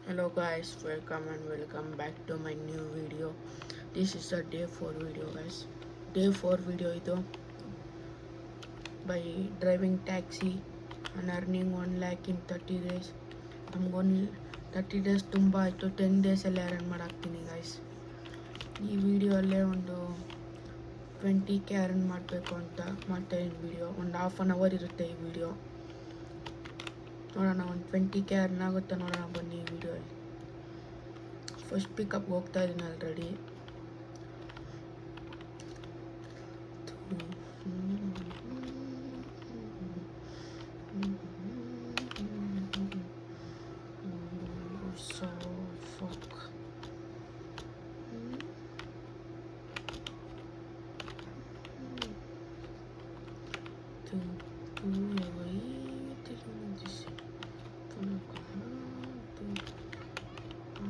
Hello guys, welcome back to my new video. This is a day 4 video guys. Day 4 video idu by driving taxi and earning 1 lakh in 30 days. I'm going 30 days ತುಂಬಾ ಆಯಿತು 10 ಡೇಸಲ್ಲೇ earn ಮಾಡಾಕ್ತೀನಿ guys. ಈ ವಿಡಿಯೋಲ್ಲೇ ಒಂದು 20K earn ಮಾಡಬೇಕು ಅಂತ ಮಾಡ್ತಾಯಿದ್ದೀನಿ video. ಒಂದು half an hour ಇರುತ್ತೆ ಈ ವಿಡಿಯೋ. ನೋಡೋಣ ಒಂದು 20K ಅರ್ನ್ ಆಗುತ್ತೆ ನೋಡೋಣ ಬನ್ನಿ ಈ ವಿಡಿಯೋಲ್ಲಿ. ಫಸ್ಟ್ ಪಿಕಪ್ಗೆ ಹೋಗ್ತಾ ಇದ್ದೀನಿ ಆಲ್ರೆಡಿ.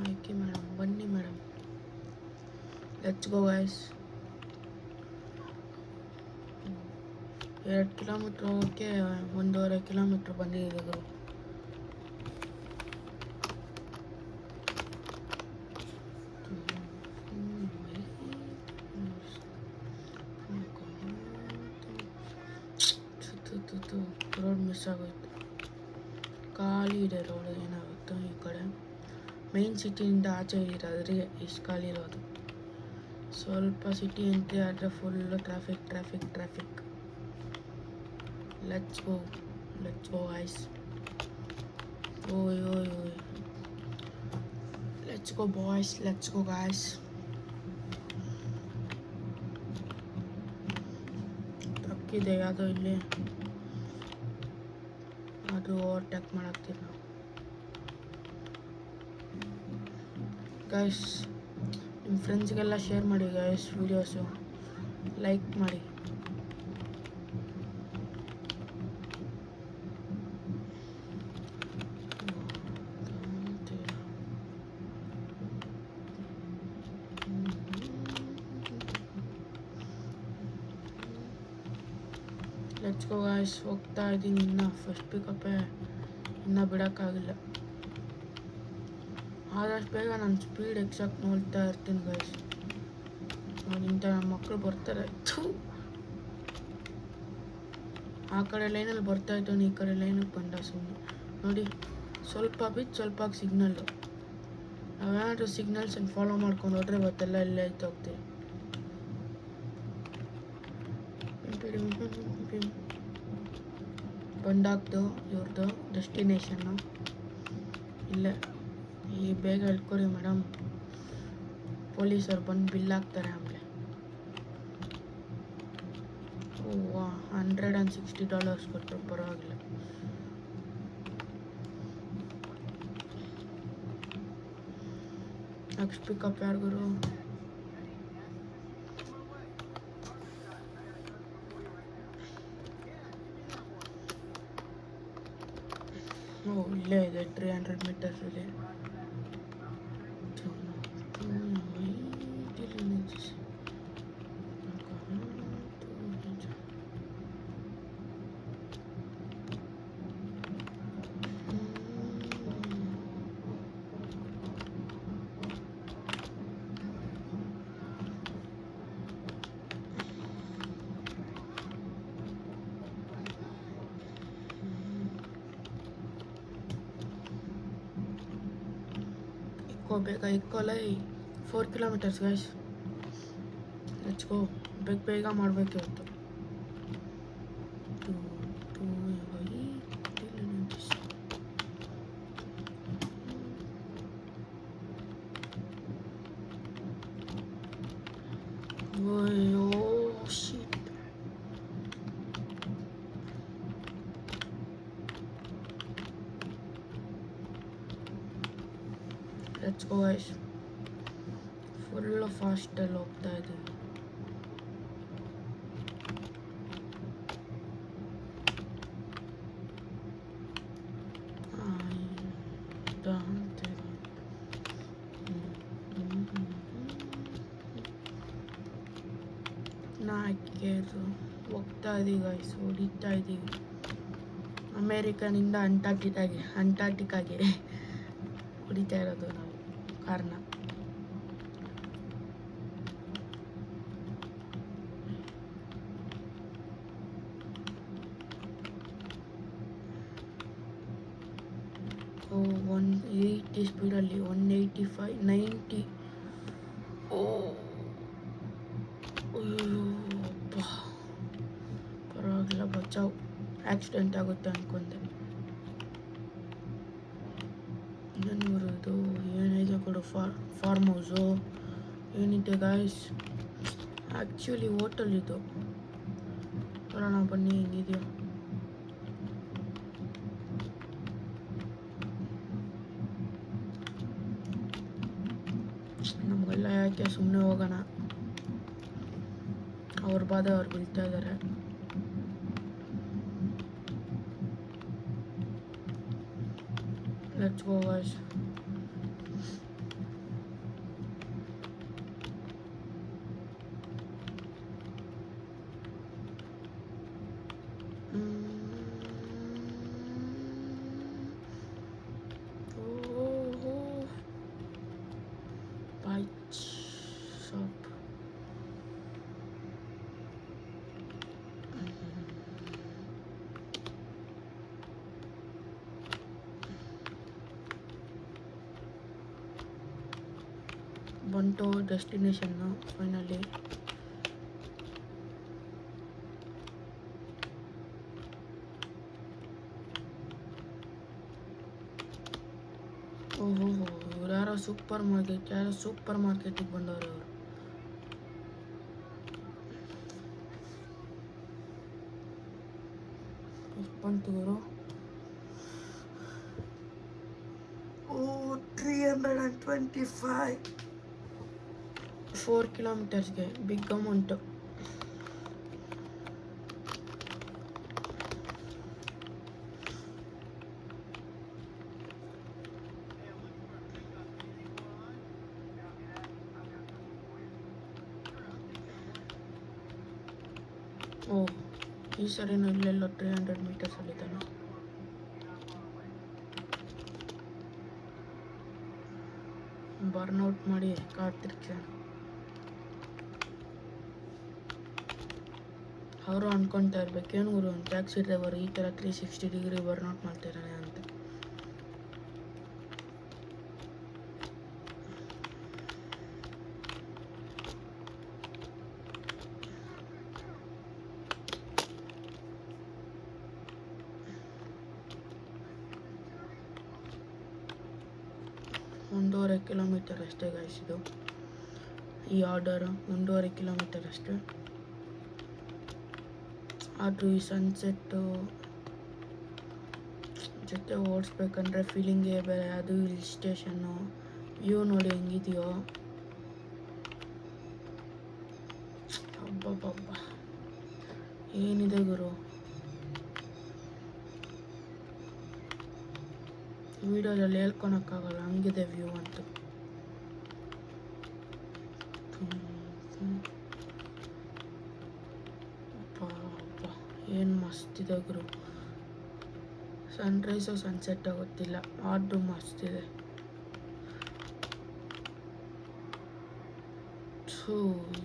ಆಯ್ಕೆ ಮೇಡಮ್, ಬನ್ನಿ madam, let's go guys. 2 kilometre ಹೋಗೋಕ್ಕೆ 1.5 ಕಿಲೋಮೀಟ್ರ್ ಬಂದಿದ್ದು. ರೋಡ್ ಮಿಸ್ ಆಗೋಯ್ತು, ಖಾಲಿ ಇದೆ ರೋಡ್. ಏನಾಗುತ್ತೋ ಈ ಕಡೆ ಮೈನ್ ಸಿಟಿಯಿಂದ ಆಚೆ ಇರೋದ್ರೆ ಇಷ್ಟು ಖಾಲಿ ಇರೋದು. ಸ್ವಲ್ಪ ಸಿಟಿ ಎಂಟ್ರಿ ಆದರೆ full traffic. Let's go guys. ಓಯ್ let's go boys, let's go guys. Truck ಇದೆ ಯಾವುದೋ ಇಲ್ಲಿ, ಅದು ಓವರ್ಟೇಕ್ ಮಾಡಾಕ್ತೀವಿ ನಾವು ಗೈಸ್. ನಿಮ್ಮ ಫ್ರೆಂಡ್ಸ್ಗೆಲ್ಲ ಶೇರ್ ಮಾಡಿ ಗೈಸ್ ವೀಡಿಯೋಸು, ಲೈಕ್ ಮಾಡಿ. Let's go guys. ಹೋಗ್ತಾ ಇದ್ದೀನಿ, ಇನ್ನೂ ಫಸ್ಟ್ ಪಿಕಪ್ಪೇ ಇನ್ನೂ ಬಿಡೋಕ್ಕಾಗಿಲ್ಲ. ಆದಷ್ಟು ಬೇಗ ನಾನು ಸ್ಪೀಡ್ ಎಕ್ಸಾಕ್ಟ್ ನೋಡ್ತಾ ಇರ್ತೀನಿ ಗೈಸ್. ಇಂಥ ನಮ್ಮ ಮಕ್ಕಳು ಬರ್ತಾರೆ. ಆ ಕಡೆ ಲೈನಲ್ಲಿ ಬರ್ತಾಯಿದ್ದು, ಈ ಕಡೆ ಲೈನಿಗೆ ಬಂದ ಸುಮ್ಮನೆ ನೋಡಿ. ಸ್ವಲ್ಪ ಬಿದ್ದು ಸ್ವಲ್ಪ ಸಿಗ್ನಲ್ಲು. ನಾವೇನಾದರೂ ಸಿಗ್ನಲ್ಸನ್ನು ಫಾಲೋ ಮಾಡ್ಕೊಂಡು ಹೋದ್ರೆ ಇವತ್ತೆಲ್ಲ ಇಲ್ಲೇ ಹೋಗ್ತೀವಿ. ಬಂದಾಗ್ದು ಇವ್ರದ್ದು ಡೆಸ್ಟಿನೇಷನ್ನು ಇಲ್ಲೇ. ಈ ಬೇಗ ಹೇಳ್ಕೊರಿ ಮೇಡಮ್, ಪೊಲೀಸರು ಬಂದು ಬಿಲ್ ಹಾಕ್ತಾರೆ ಆಮೇಲೆ. $160 ಕೊಟ್ಟರು, ಪರವಾಗಿಲ್ಲ. ನೆಕ್ಸ್ಟ್ ಪಿಕಪ್ ಯಾರಿಗೂ ಇಲ್ಲೇ ಇದೆ 300 ಮೀಟರ್ಸಲ್ಲಿ. ಬೇಗ ಇಕ್ಕೋಲೈ. 4 ಕಿಲೋಮೀಟರ್ಸ್ ಗೈಸ್, ಲೆಟ್ಸ್ ಗೋ. ಬೇಗ ಮಾಡಬೇಕು ಇವತ್ತು. Shit. Let's go guys. Full ಫಾಸ್ಟಲ್ಲಿ ಹೋಗ್ತಾ ಇದ್ದೀವಿ. ನಾಲ್ಕೇದು ಹೋಗ್ತಾ ಇದ್ದೀವಿ ಗೈಸ್, ಹೊಡಿತಾ ಇದ್ದೀವಿ. ಅಮೇರಿಕನಿಂದ ಅಂಟಾರ್ಟಿಕಾಗೆ ಹೊಡಿತಾ ಇರೋದು ನಾವು ಕಾರ್ನ. ಓ 180 ಸ್ಪೀಡಲ್ಲಿ 185 90. ಓ ಅಯ್ಯೋ ಅಪ್ಪ, ಪರವಾಗಿಲ್ಲ ಬಚಾವ್. ಆಕ್ಸಿಡೆಂಟ್ ಆಗುತ್ತೆ ಅಂದ್ಕೊಂಡೆ. ಏನು ಇದು ಏನಿದೆ ಕೊಡು, ಫಾರ್ಮ್ ಹೌಸು ಏನಿದೆ ಗಾಯ್ಸ್. ಆ್ಯಕ್ಚುಲಿ ಹೋಟೆಲ್ ಇದು. ನೋಡೋಣ ಬನ್ನಿ ಹೆಂಗಿದೆಯೋ. ನಮಗೆಲ್ಲ ಯಾಕೆ, ಸುಮ್ಮನೆ ಹೋಗೋಣ. ಅವ್ರ ಬಾಧೆ ಅವ್ರು ಬೀಳ್ತಾ ಇದ್ದಾರೆ. Let's go guys. ಬಂತು ಡೆಸ್ಟಿನೇಷನ್ನು ಫೈನಲಿ. ಓಹೋ, ಇವ್ರು ಯಾರೋ ಸೂಪರ್ ಮಾರ್ಕೆಟಿಗೆ ಬಂದವರು ಅವರು. ಎಷ್ಟು ಬಂತು ಇವರು? 325. 4 ಕಿಲೋಮೀಟರ್ಸ್ಗೆ ಬಿಗ್ ಅಮೌಂಟು. ಓ, ಈ ಸರಿನೂ ಇಲ್ಲೆಲ್ಲೋ 300 ಮೀಟರ್ಸ್ ಅಲ್ಲಿದ್ದಾನೆ. ಬರ್ನ್ಔಟ್ ಮಾಡಿ ಕಾರ್ ತಿರ್ಗ್ಸೋಣ. ಅವರು ಅನ್ಕೊತಾ ಇರ್ಬೇಕೇನು ಗುರು, ಟ್ಯಾಕ್ಸಿ ಡ್ರೈವರ್ ಈ ಥರ 360 ಡಿಗ್ರಿ ಬರ್ನ್ಔಟ್ ಮಾಡ್ತಿದ್ದಾನೆ ಅಂತ. ಒಂದೂವರೆ ಕಿಲೋಮೀಟರ್ ಅಷ್ಟೇ ಗಾಯ್ಸ್ ಇದು. ಈ ಆರ್ಡರು 1.5 ಕಿಲೋಮೀಟರ್ ಅಷ್ಟೇ. ಆದರೂ ಈ ಸನ್ಸೆಟ್ಟು ಜೊತೆ ಓಡಿಸ್ಬೇಕಂದ್ರೆ ಫೀಲಿಂಗೇ ಬೇರೆ. ಅದು ಹಿಲ್ ಸ್ಟೇಷನ್ನು, ವ್ಯೂ ನೋಡಿ ಹೆಂಗಿದೆಯೋ. ಹಬ್ಬಬ್ಬಬ್ಬ, ಏನಿದೆ ಗುರು. ವಿಡಿಯೋದಲ್ಲಿ ಹೇಳ್ಕೊಳಕ್ಕಾಗಲ್ಲ, ಹಂಗಿದೆ ವ್ಯೂ ಅಂತೂ. ಏನು ಮಸ್ತಿದೆ ಗುರು. ಸನ್ರೈಸು ಸನ್ಸೆಟ್ ಗೊತ್ತಿಲ್ಲ, ಆದ್ರೂ ಮಸ್ತಿದೆ.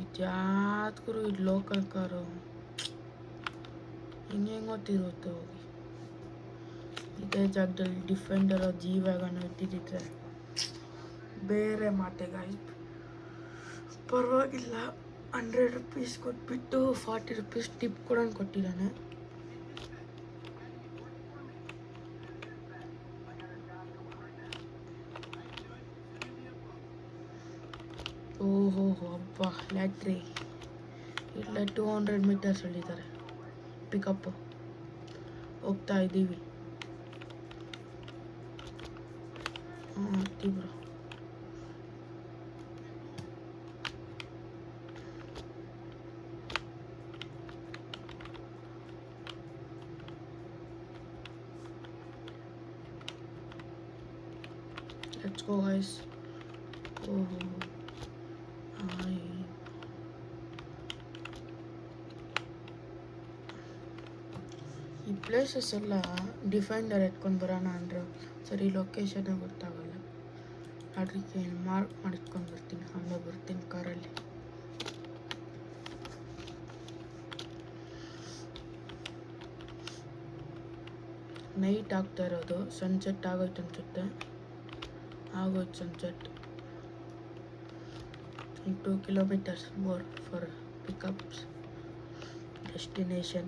ಇದ್ಯಾತ್ ಗುರು, ಇದು ಲೋಕಲ್ ಕಾರು ಹಿಂಗೆ ಗೊತ್ತಿರುತ್ತೆ. ಹೋಗಿ ಇದೇ ಜಾಗದಲ್ಲಿ ಡಿಫೆಂಡರ್ ಜಿ ವ್ಯಾಗನ್ ಇಟ್ಟಿದ್ದಿದ್ರೆ ಬೇರೆ ಮಾತೆ ಗಾಯ್ಸ್. ಪರವಾಗಿಲ್ಲ, 100 ರೂಪೀಸ್ ಕೊಟ್ಬಿಟ್ಟು 40 ರೂಪೀಸ್ ಟಿಪ್ ಕೂಡ ಕೊಟ್ಟಿದ್ದಾನೆ. ಓಹೋ ಹಬ್ಬ, ಲ್ಯಾಟ್ರಿ ಇಲ್ಲ 200 ಮೀಟರ್ಸ್ ಹೇಳಿದ್ದಾರೆ. ಪಿಕಪ್ಪು ಹೋಗ್ತಾ ಇದ್ದೀವಿ. Bro, let's go guys. ಓಹೋ, ಈ ಪ್ಲೇಸಸ್ ಎಲ್ಲ ಡಿಫೆಂಡರ್ ಎತ್ಕೊಂಡು ಬರೋಣ ಅಂದರು. ಸರಿ, ಲೊಕೇಶನ್ ಗೊತ್ತಾಗಲ್ಲ. ಅದಕ್ಕೆ ಮಾರ್ಕ್ ಮಾಡಿಟ್ಕೊಂಡು ಬರ್ತೀನಿ, ಆಮೇಲೆ ಬರ್ತೀನಿ ಕಾರಲ್ಲಿ. ನೈಟ್ ಆಗ್ತಾ ಇರೋದು, ಸನ್ಸೆಟ್ ಆಗೋಯ್ತು ಅನ್ಸುತ್ತೆ. ಆಗೋಯ್ತು sunset. 2 kilometers more for pickups destination.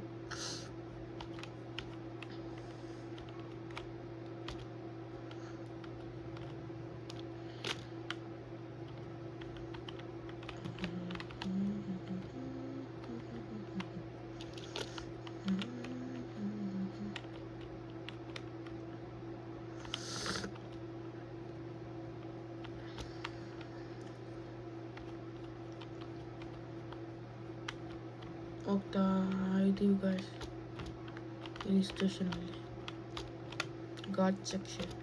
ಹೋಗ್ತಾ ಇದ್ದೀವಿ ಗಾಯ್ಸ್ ಹಿಲ್ ಸ್ಟೇಷನಲ್ಲಿ, ಘಾಟ್ ಸೆಕ್ಷನ್.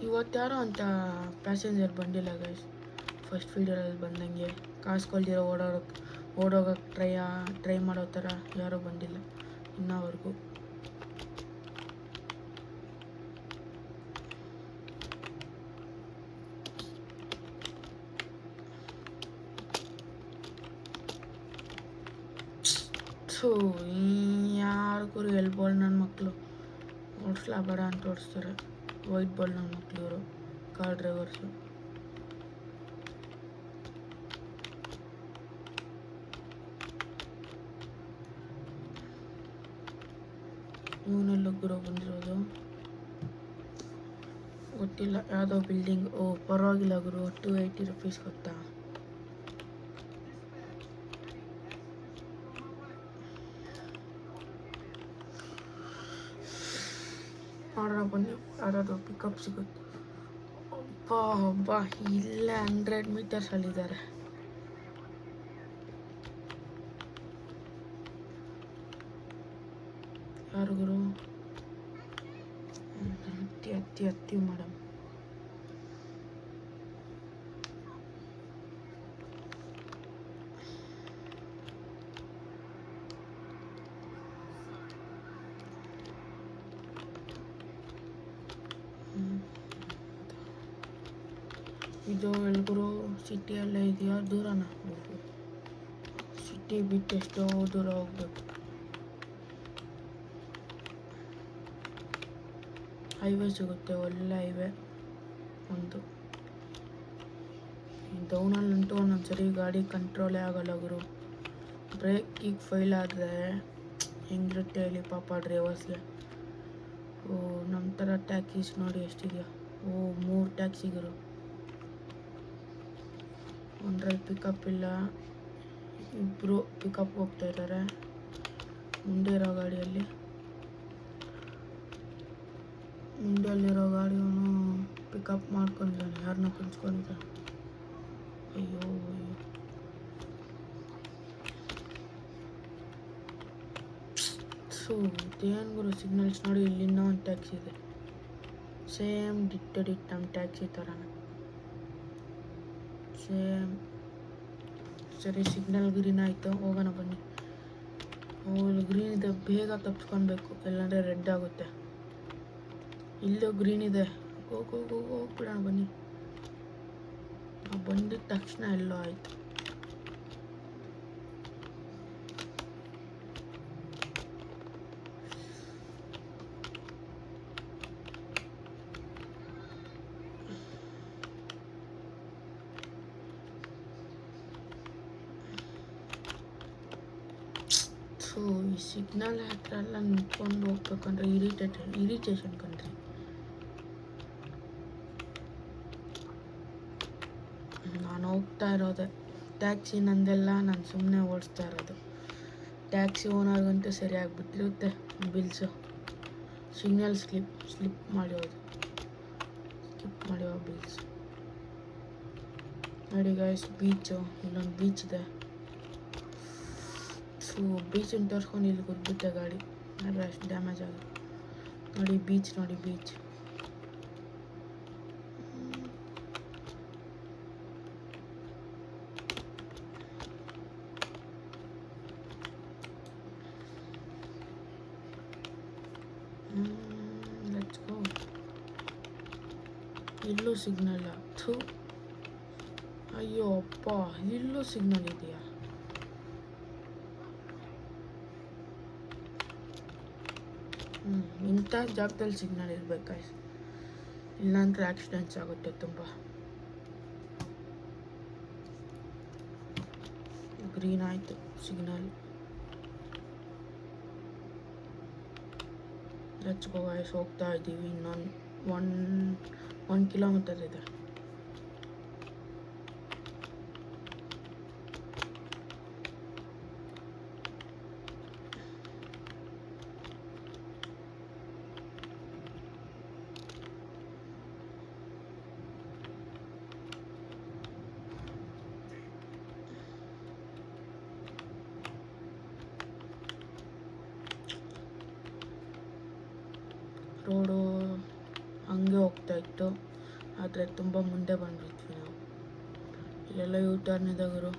ಇವತ್ತಾರೋ ಅಂತ ಪ್ಯಾಸೆಂಜರ್ ಬಂದಿಲ್ಲ ಗೈಸ್. ಫಸ್ಟ್ ವೀಡಿಯೋದಲ್ಲಿ ಬಂದಂಗೆ ಕಾಸ್ಕೊಳ್ದಿರೋ ಓಡೋಗಕ್ಕೆ ಟ್ರೈ ಮಾಡೋ ಥರ ಯಾರೂ ಬಂದಿಲ್ಲ ಇನ್ನವರೆಗೂ. ಯಾರಿಗೂ ಎಲ್ ಬೋಲ್ ನನ್ನ ಮಕ್ಕಳು ಓಡಿಸ್ಲಾ ಬೇಡ ಅಂತ ಓಡಿಸ್ತಾರೆ. ವೈಟ್ ಬಾಲ್ ನನ್ನ ಮಕ್ಕಳು ಇವರು ಕಾರ್ ಡ್ರೈವರ್ಸು. ಇವನೆಲ್ಲ ಗುರು ಬಂದಿರೋದು ಗೊತ್ತಿಲ್ಲ, ಯಾವುದೋ ಬಿಲ್ಡಿಂಗ್. ಪರವಾಗಿಲ್ಲ ಗುರು, 280 rupees ಗೊತ್ತಾ. ಮಾಡೋಣ ಬನ್ನಿ, ಯಾರಾದರೂ ಪಿಕಪ್ ಸಿಗುತ್ತೆ. ಇಲ್ಲೇ 100 meters ಅಲ್ಲಿದ್ದಾರೆ. ಯಾರು ಗುರು? ಹತ್ತಿ ಮೇಡಮ್. ಇದು ಎಲ್ಗುರು ಸಿಟಿಯಲ್ಲೇ ಇದೆಯಾ, ದೂರನಾ? ಸಿಟಿ ಬಿಟ್ಟು ಎಷ್ಟೋ ದೂರ ಹೋಗ್ಬೇಕು. ಹೈವೇ ಸಿಗುತ್ತೆ, ಒಳ್ಳೆ ಹೈವೇ. ಒಂದು ಡೌನಲ್ಲಂತೂ ಒಂದೊಂದ್ಸರಿ ಗಾಡಿ ಕಂಟ್ರೋಲೇ ಆಗಲ್ಲ ಗುರು. ಬ್ರೇಕಿಗೆ ಫೈಲ್ ಆದರೆ ಹೆಂಗಿರುತ್ತೆ ಹೇಳಿ ಪಾಪ ಡ್ರೈವರ್ಸ್ಗೆ. ನಮ್ಮ ಥರ ಟ್ಯಾಕ್ಸೀಸ್ ನೋಡಿ ಎಷ್ಟಿದೆಯಾ. 3 ಟ್ಯಾಕ್ಸಿಗಳು, ಒಂದ್ರಲ್ಲಿ ಪಿಕಪ್ ಇಲ್ಲ, ಇಬ್ಬರು ಪಿಕಪ್ ಹೋಗ್ತಾ ಇದ್ದಾರೆ. ಮುಂದೆ ಇರೋ ಮುಂದೆಯಲ್ಲಿರೋ ಗಾಡಿಯವನು ಪಿಕಪ್ ಮಾಡ್ಕೊಂಡಿದ್ದಾನೆ, ಯಾರನ್ನ ಕುಂಚ್ಕೊಂಡಿದ್ದಾನೆ. ಅಯ್ಯೋ ಇದೇನು ಗುರು ಸಿಗ್ನಲ್ಸ್ ನೋಡಿ. ಇಲ್ಲಿಂದ ಒಂದು ಟ್ಯಾಕ್ಸಿ ಇದೆ, ಸೇಮ್ ಡಿಟ್ ನಮ್ಮ ಟ್ಯಾಕ್ಸಿ ಥರನೇ ಸೇಮ್. ಸರಿ, ಸಿಗ್ನಲ್ ಗ್ರೀನ್ ಆಯಿತು, ಹೋಗೋಣ ಬನ್ನಿ. ಇಲ್ಲಿ ಗ್ರೀನ್ ಇದೆ, ಬೇಗ ತಪ್ಪಿಸ್ಕೊಳ್ಬೇಕು, ಇಲ್ಲಾಂದರೆ ರೆಡ್ ಆಗುತ್ತೆ. ಇಲ್ಲೂ ಗ್ರೀನ್ ಇದೆ, ಹೋಗ್ಬಿಡೋಣ ಬನ್ನಿ. ಬಂದಿದ್ದ ತಕ್ಷಣ ಎಲ್ಲೋ ಆಯಿತು. ಈ ಸಿಗ್ನಲ್ ಹತ್ರ ಎಲ್ಲ ನಿಂತ್ಕೊಂಡು ಹೋಗ್ಬೇಕಂದ್ರೆ ಇರಿಟೇಷನ್ ಕಣ್ರಿ. ನಾನು ಹೋಗ್ತಾ ಇರೋದೆ ಟ್ಯಾಕ್ಸಿ ನಂದೆಲ್ಲ, ನಾನು ಸುಮ್ಮನೆ ಓಡಿಸ್ತಾ ಇರೋದು. ಟ್ಯಾಕ್ಸಿ ಓನರ್ಗಂತೂ ಸರಿಯಾಗಿ ಬಿಟ್ಟಿರುತ್ತೆ ಬಿಲ್ಸು. ಸಿಗ್ನಲ್ ಸ್ಲಿಪ್ ಮಾಡಿರೋದು, ಸ್ಕಿಪ್ ಮಾಡಿರೋ ಬಿಲ್ಸ್ ನೋಡಿ ಗಾಯ್ಸ್. ಬೀಚು, ಇಲ್ಲೊಂದು ಬೀಚ್ ಇದೆ. ಬೀಚನ್ನು ತೋರಿಸ್ಕೊಂಡು ಇಲ್ಲಿ ಕೂತ್ಬಿಟ್ಟೆ ಗಾಡಿ, ಆದರೆ ಅಷ್ಟು ಡ್ಯಾಮೇಜ್ ಆಗುತ್ತೆ. ನೋಡಿ ಬೀಚ್, ನೋಡಿ ಬೀಚ್. Let's go. ಇಲ್ಲೂ ಸಿಗ್ನಲ್ಲ. ಥೂ, ಅಯ್ಯೋ ಅಪ್ಪ, ಇಲ್ಲೂ ಸಿಗ್ನಲ್ ಇದೆಯಾ? ಇಂಥ ಜಾಗದಲ್ಲಿ ಸಿಗ್ನಲ್ ಇರ್ಬೇಕಾ? ಇಲ್ಲಾಂದ್ರೆ ಆಕ್ಸಿಡೆಂಟ್ಸ್ ಆಗುತ್ತೆ ತುಂಬ. ಗ್ರೀನ್ ಆಯಿತು ಸಿಗ್ನಲ್. ಲೆಟ್ಸ್ ಗೋ ಗೈಸ್, ಹೋಗ್ತಾ ಇದ್ದೀವಿ. ಇನ್ನೊಂದು 1 ಕಿಲೋಮೀಟರ್ ಇದೆ. ರೋಡು ಹಂಗೆ ಹೋಗ್ತಾ ಇತ್ತು, ಆದರೆ ತುಂಬ ಮುಂದೆ ಬಂದ್ಬಿಟ್ವಿ ನಾವು. ಇಲ್ಲೆಲ್ಲ ಯೂ ಟರ್ನ್ ಇದೆ ಗುರು.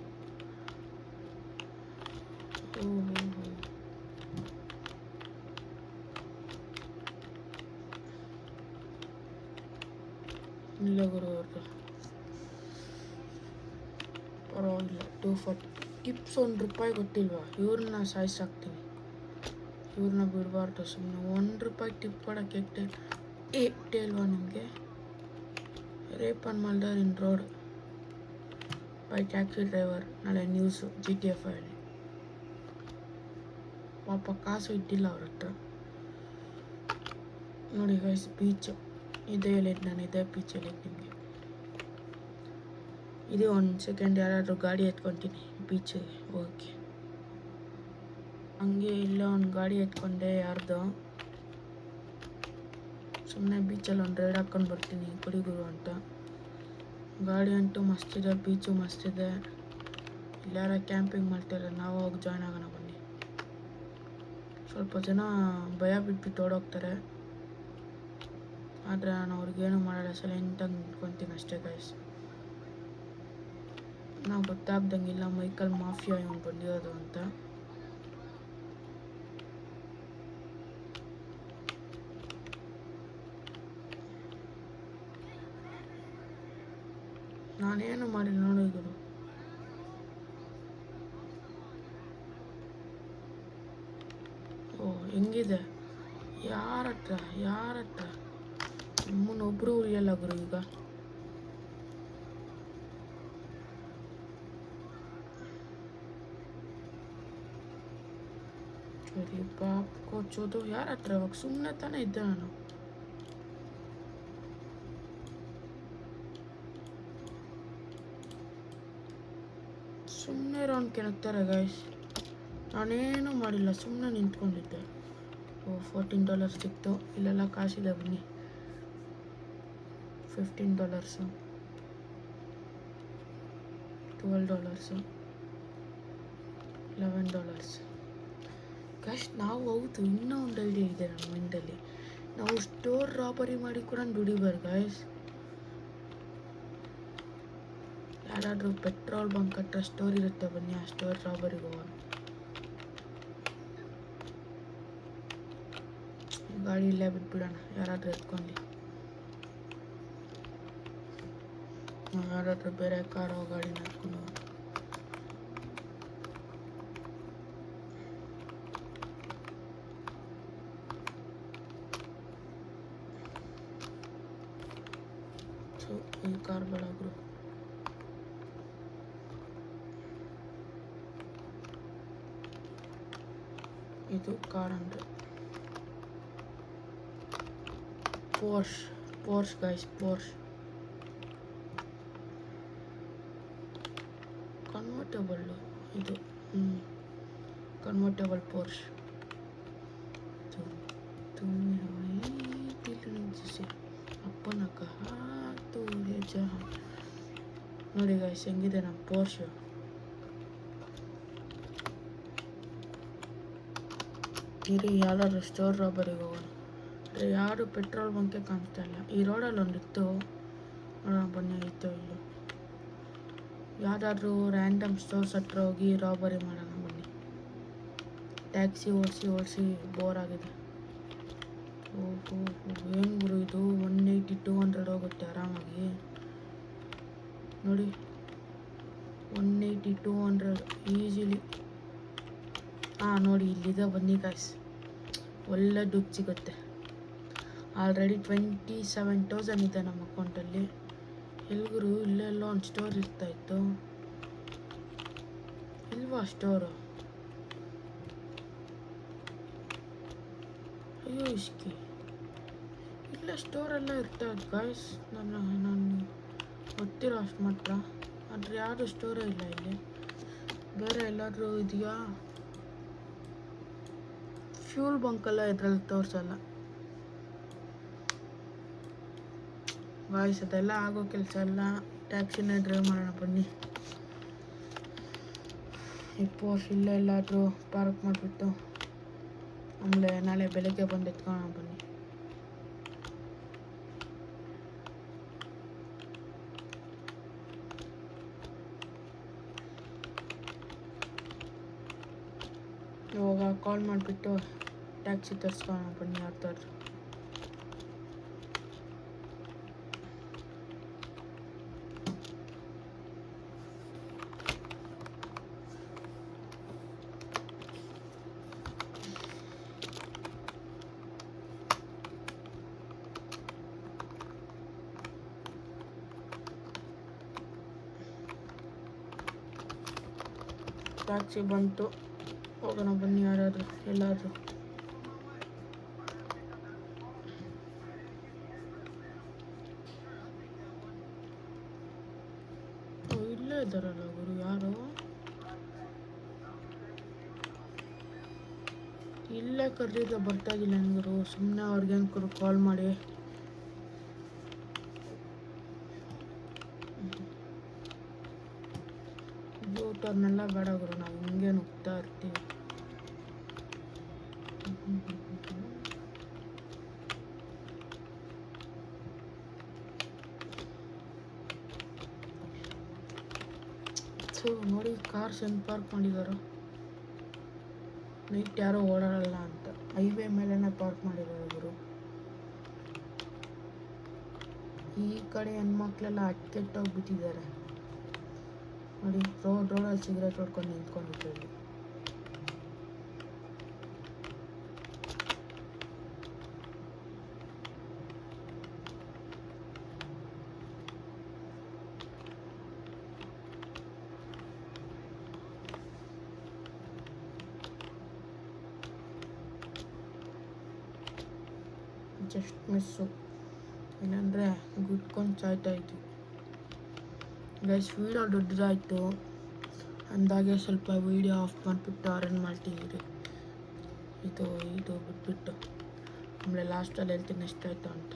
ಇಲ್ಲ ಗುರು, ಅವ್ರದ್ದು ಪರವಾಗಿಲ್ಲ. 240 ಟಿಪ್ಸ್. ₹1 ಗೊತ್ತಿಲ್ವಾ? ಇವ್ರನ್ನ ಸಾಯಿಸಾಕ್ತೀನಿ. ಇವ್ರನ್ನ ಬಿಡಬಾರ್ದು. ಸುಮ್ಮನೆ ₹1 ಟಿಪ್ ಕೊಡೋಕ್ಕೆ ಏಟೇ ಇಲ್ವಾ ನಿಮಗೆ? Rape and murder in road by taxi driver. ನಾಳೆ ನ್ಯೂಸು GTA 5 ಅಲ್ಲಿ. ಪಾಪ ಕಾಸು ಇಟ್ಟಿಲ್ಲ ಅವ್ರ ಹತ್ರ. ನೋಡಿ ಗೈಸ್, ಬೀಚು ಇದೇ ಹೇಳಿದ್ದು ನಾನು. ಇದೇ ಬೀಚ್ ಹೇಳಿದ್ದು ನಿಮಗೆ. ಇದು 1 ಸೆಕೆಂಡ್ ಯಾರಾದರೂ ಗಾಡಿ ಎತ್ಕೊತೀನಿ ಬೀಚಿಗೆ ಹೋಗಿ. ಹಂಗೆ ಇಲ್ಲ ಒಂದು ಗಾಡಿ ಎತ್ಕೊಂಡೆ ಯಾರ್ದು. ಸುಮ್ಮನೆ ಬೀಚಲ್ಲಿ ಒಂದು ರೈಡ್ ಹಾಕ್ಕೊಂಡು ಬರ್ತೀನಿ ಕುಡಿಗುರು ಅಂತ. ಗಾಡಿ ಅಂತೂ ಮಸ್ತಿದೆ, ಬೀಚು ಮಸ್ತಿದೆ. ಇಲ್ಲಾರ ಕ್ಯಾಂಪಿಂಗ್ ಮಾಡ್ತಾರೆ, ನಾವು ಹೋಗಿ ಜಾಯ್ನ್ ಆಗೋಣ ಬನ್ನಿ. ಸ್ವಲ್ಪ ಜನ ಭಯ ಬಿಟ್ಬಿಟ್ಟು ಓಡೋಗ್ತಾರೆ, ಆದರೆ ನಾನು ಅವ್ರಿಗೇನು ಮಾಡಲ್ಲ. ಸೈಲೆಂಟಾಗಿ ನಿಂತ್ಕೊತೀನಿ ಅಷ್ಟೇ ಗೈಸ್. ನಾವು ಗೊತ್ತಾಗ್ದಂಗಿಲ್ಲ ಮೈಕಲ್ ಮಾಫಿಯಾ ಇವನು ಬಂದಿರೋದು ಅಂತ. ನಾನೇನು ಮಾಡಿಲ್ಲ ನೋಡಿ ಗುರು. ಓ ಹೆಂಗಿದೆ? ಯಾರ ಹತ್ರ ನಿಮ್ಮನ್ನೊಬ್ರು ಉಳಿಯಲ್ಲ ಗುರು ಈಗ. ಸರಿ ಪಾಪ ಕೊಚ್ಚೋದು ಯಾರ ಹತ್ರ? ಇವಾಗ ಸುಮ್ಮನೆ ತಾನೇ ಇದ್ದೆ ನಾನು. ಸುಮ್ಮನೆ ರೌಂಡ್ ಕೆಣಕ್ತಾರೆ ಗೈಸ್. ನಾನೇನು ಮಾಡಿಲ್ಲ, ಸುಮ್ಮನೆ ನಿಂತ್ಕೊಂಡಿದ್ದೆ. ಓ $14 ಸಿಕ್ತು. ಇಲ್ಲೆಲ್ಲ ಕಾಸಿದೆ ಬನ್ನಿ. $15, $12, $11. ಗೈಸ್ ನಾವು ಹೌದು, ಇನ್ನೂ ಒಂದು ಐಡಿಯಾ ಇದೆ ನನ್ನ ಮೈಂಡಲ್ಲಿ. ನಾವು ಸ್ಟೋರ್ ರಾಬರಿ ಮಾಡಿ ಕೂಡ ದುಡಿಬಾರ್ದು ಗೈಸ್. ಯಾರಾದರೂ ಪೆಟ್ರೋಲ್ ಬಂಕ್ ಹತ್ರ ಸ್ಟೋರ್ ಇರುತ್ತೆ, ಬನ್ನಿ ಆ ಸ್ಟೋರ್ ರಾಬರಿಗೆ ಹೋಗೋಣ. ಗಾಡಿ ಇಲ್ಲೇ ಬಿಟ್ಬಿಡೋಣ, ಯಾರಾದರೂ ಎತ್ಕೊಂಡು. ಯಾರಾದರೂ ಬೇರೆ ಕಾರೋ ಗಾಡಿನ ಎತ್ಕೊಂಡು ಹೋಗೋಣ. ಸೊ ಈ ಕಾರ್ ಬೇಡ ಗುರು. ಇದು ಕಾರ್ ಅಂದರೆ ಪೋರ್ಷ್ ಗೈಸ್, ಪೋರ್ಷ್ ಕನ್ವರ್ಟೇಬಲ್. ಇದು ಕನ್ವರ್ಟೇಬಲ್ ಪೋರ್ಷ್. ಅಪ್ಪನ ಕಹಾ ತೂರೆ ಜಹಾನ್. ನೋಡಿ ಗೈಸ್ ಹೆಂಗಿದೆ ನಮ್ಮ ಪೋರ್ಷ್. ಇರಿ ಯಾರಾದ್ರು ಸ್ಟೋರ್ ರಾಬರಿಗೆ ಹೋಗೋಣ. ಯಾರು ಪೆಟ್ರೋಲ್ ಬಂಕೆ ಕಾಣಿಸ್ತಾ ಇಲ್ಲ. ಈ ರೋಡಲ್ಲಿ ಒಂದಿತ್ತು, ನೋಡೋಣ ಬನ್ನಿ ಇತ್ತು ಇಲ್ಲೂ. ಯಾವುದಾದ್ರೂ ರ್ಯಾಂಡಮ್ ಸ್ಟೋರ್ಸ್ ಹತ್ರ ಹೋಗಿ ರಾಬರಿ ಮಾಡೋಣ ಬನ್ನಿ. ಟ್ಯಾಕ್ಸಿ ಓಡಿಸಿ ಬೋರ್ ಆಗಿದೆ. ಓಹೋ, ಏನು ಗುರು ಇದು 180 200 ಹೋಗುತ್ತೆ ಆರಾಮಾಗಿ ನೋಡಿ. 180 200 ಈಸಿಲಿ. ನೋಡಿ ಇಲ್ಲಿದೆ, ಬನ್ನಿ ಗಾಯ್ಸ್. ಒಳ್ಳೆ ದುಡ್ಡು ಸಿಗುತ್ತೆ. ಆಲ್ರೆಡಿ 27,000 ಇದೆ ನಮ್ಮ ಅಕೌಂಟಲ್ಲಿ. ಎಲ್ಗುರು ಇಲ್ಲೆಲ್ಲೋ ಒಂದು ಸ್ಟೋರ್ ಇರ್ತಾಯಿತ್ತು, ಇಲ್ವಾ ಸ್ಟೋರು? ಅಯ್ಯೋ ಇಸ್ಕಿ, ಇಲ್ಲ ಸ್ಟೋರೆಲ್ಲ ಇರ್ತದೆ ಗಾಯ್ಸ್. ನಾನು ಗೊತ್ತಿರೋ ಅಷ್ಟು ಮಾತ್ರ. ಆದರೆ ಯಾವುದು ಸ್ಟೋರೇ ಇಲ್ಲ ಇಲ್ಲಿ. ಬೇರೆ ಎಲ್ಲಾದರೂ ಇದೆಯಾ? ಫ್ಯೂಲ್ ಬಂಕೆಲ್ಲ ಇದರಲ್ಲಿ ತೋರಿಸಲ್ಲ ಗಾಯ್ಸ್. ಅದೆಲ್ಲ ಆಗೋ ಕೆಲಸ ಎಲ್ಲ. ಟ್ಯಾಕ್ಸಿನ ಡ್ರೈವ್ ಮಾಡೋಣ ಬನ್ನಿ. ಪೋರ್ಸ್ ಇಲ್ಲೇ ಎಲ್ಲಾದರೂ ಪಾರ್ಕ್ ಮಾಡಿಬಿಟ್ಟು ಆಮೇಲೆ ನಾಳೆ ಬೆಳಗ್ಗೆ ಬಂದು ಎತ್ಕೊಳ್ಳೋಣ ಬನ್ನಿ. ಇವಾಗ ಕಾಲ್ ಮಾಡಿಬಿಟ್ಟು ಟ್ಯಾಕ್ಸಿ ತರಿಸ್ಕೊಳ್ಳೋಣ ಬನ್ನಿ ಯಾರ್ದಾದ್ರು. ಟ್ಯಾಕ್ಸಿ ಬಂತು, ಹೋಗೋಣ ಬನ್ನಿ ಯಾರಾದರೂ ಎಲ್ಲಾದರೂ. ಇಲ್ಲೇ ಇದ್ದಾರಲ್ಲ ಗುರು ಯಾರು? ಇಲ್ಲೇ ಕರೆದಿದ್ರೆ ಬರ್ತಾಯಿಲ್ಲ ಗುರು. ಸುಮ್ಮನೆ ಅವ್ರಿಗೇನು ಕಾಲ್ ಮಾಡಿ. ಯೂಟರ್ನೆಲ್ಲ ಬೇಡ ಗುರು, ನಾವು ಹಿಂಗೆ ನುಗ್ತಾ ಇರ್ತೀವಿ. ಸೊ ನೋಡಿ ಕಾರ್ಸ್ ಹೆಂಗೆ ಪಾರ್ಕ್ ಮಾಡಿದಾರೋ. ನೈಟ್ ಯಾರೋ ಓಡಾಡಲ್ಲ ಅಂತ ಹೈವೇ ಮೇಲೆನೇ ಪಾರ್ಕ್ ಮಾಡಿದ್ದಾರೆ ಗುರು. ಈ ಕಡೆ ಹೆಣ್ಮಕ್ಳೆಲ್ಲ ಅಟ್ಕೆಟ್ಟೋಗ್ಬಿಟ್ಟಿದ್ದಾರೆ ನೋಡಿ. ರೋಡಲ್ಲಿ ಸಿಗರೇಟ್ ಹೊಡ್ಕೊಂಡು ನಿಂತ್ಕೊಂಡಿದ್ದಾರೆ. ಜಸ್ಟ್ ಮಿಸ್ಸು, ಇಲ್ಲಾಂದರೆ ಗುಡ್ಕೊಂಡು ಸಾಯ್ತಾ ಇದ್ವಿ ಗೈಸ್. ವೀಡಿಯೋ ದೊಡ್ಡದಾಯಿತು ಅಂದಾಗೆ ಸ್ವಲ್ಪ ವೀಡಿಯೋ ಆಫ್ ಮಾಡಿಬಿಟ್ಟು ಅರೇಂಜ್ ಮಾಡ್ತಿದ್ದೀರಿ. ಇದು ಬಿಟ್ಬಿಟ್ಟು ಆಮೇಲೆ ಲಾಸ್ಟಲ್ಲಿ ಹೇಳ್ತೀನಿ ಎಷ್ಟಾಯಿತು ಅಂತ.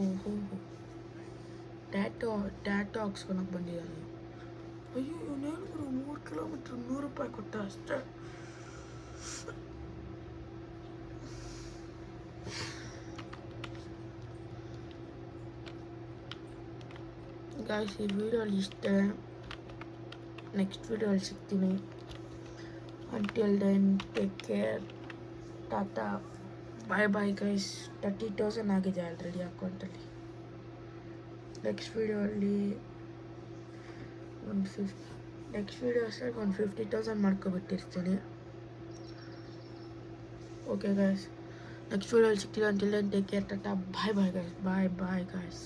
ಓಹೋ, ಟ್ಯಾಟೋ ಹಾಕ್ಸ್ಕೊಳಕ್ಕೆ ಬಂದಿದ್ದಾನೆ. ಅಯ್ಯೋ ಇವನೇನು 3 ಕಿಲೋಮೀಟ್ರ್ 100 ರೂಪಾಯಿ ಕೊಟ್ಟ ಅಷ್ಟೇ. ಗಾಯ್ಸ್ ಈ ವಿಡಿಯೋಲಿ ಇಷ್ಟೇ. ನೆಕ್ಸ್ಟ್ ವಿಡಿಯೋಲಿ ಸಿಗ್ತೀನಿ. Until then take care, tata, bye guys. 30,000 ಆಗಿದೆ ಆಲ್ರೆಡಿ ಅಕೌಂಟಲ್ಲಿ. ನೆಕ್ಸ್ಟ್ ವಿಡಿಯೋಲ್ಲಿ ಒಂದು 50,000 ಮಾಡ್ಕೊಬಿಟ್ಟಿರ್ತೀನಿ. ಓಕೆ ಗೈಸ್, ನೆಕ್ಸ್ಟ್ ವಿಡಿಯೋಲಿ ಸಿಗ್ತೀನಿ. Until then take care, tata, bye guys. Bye guys.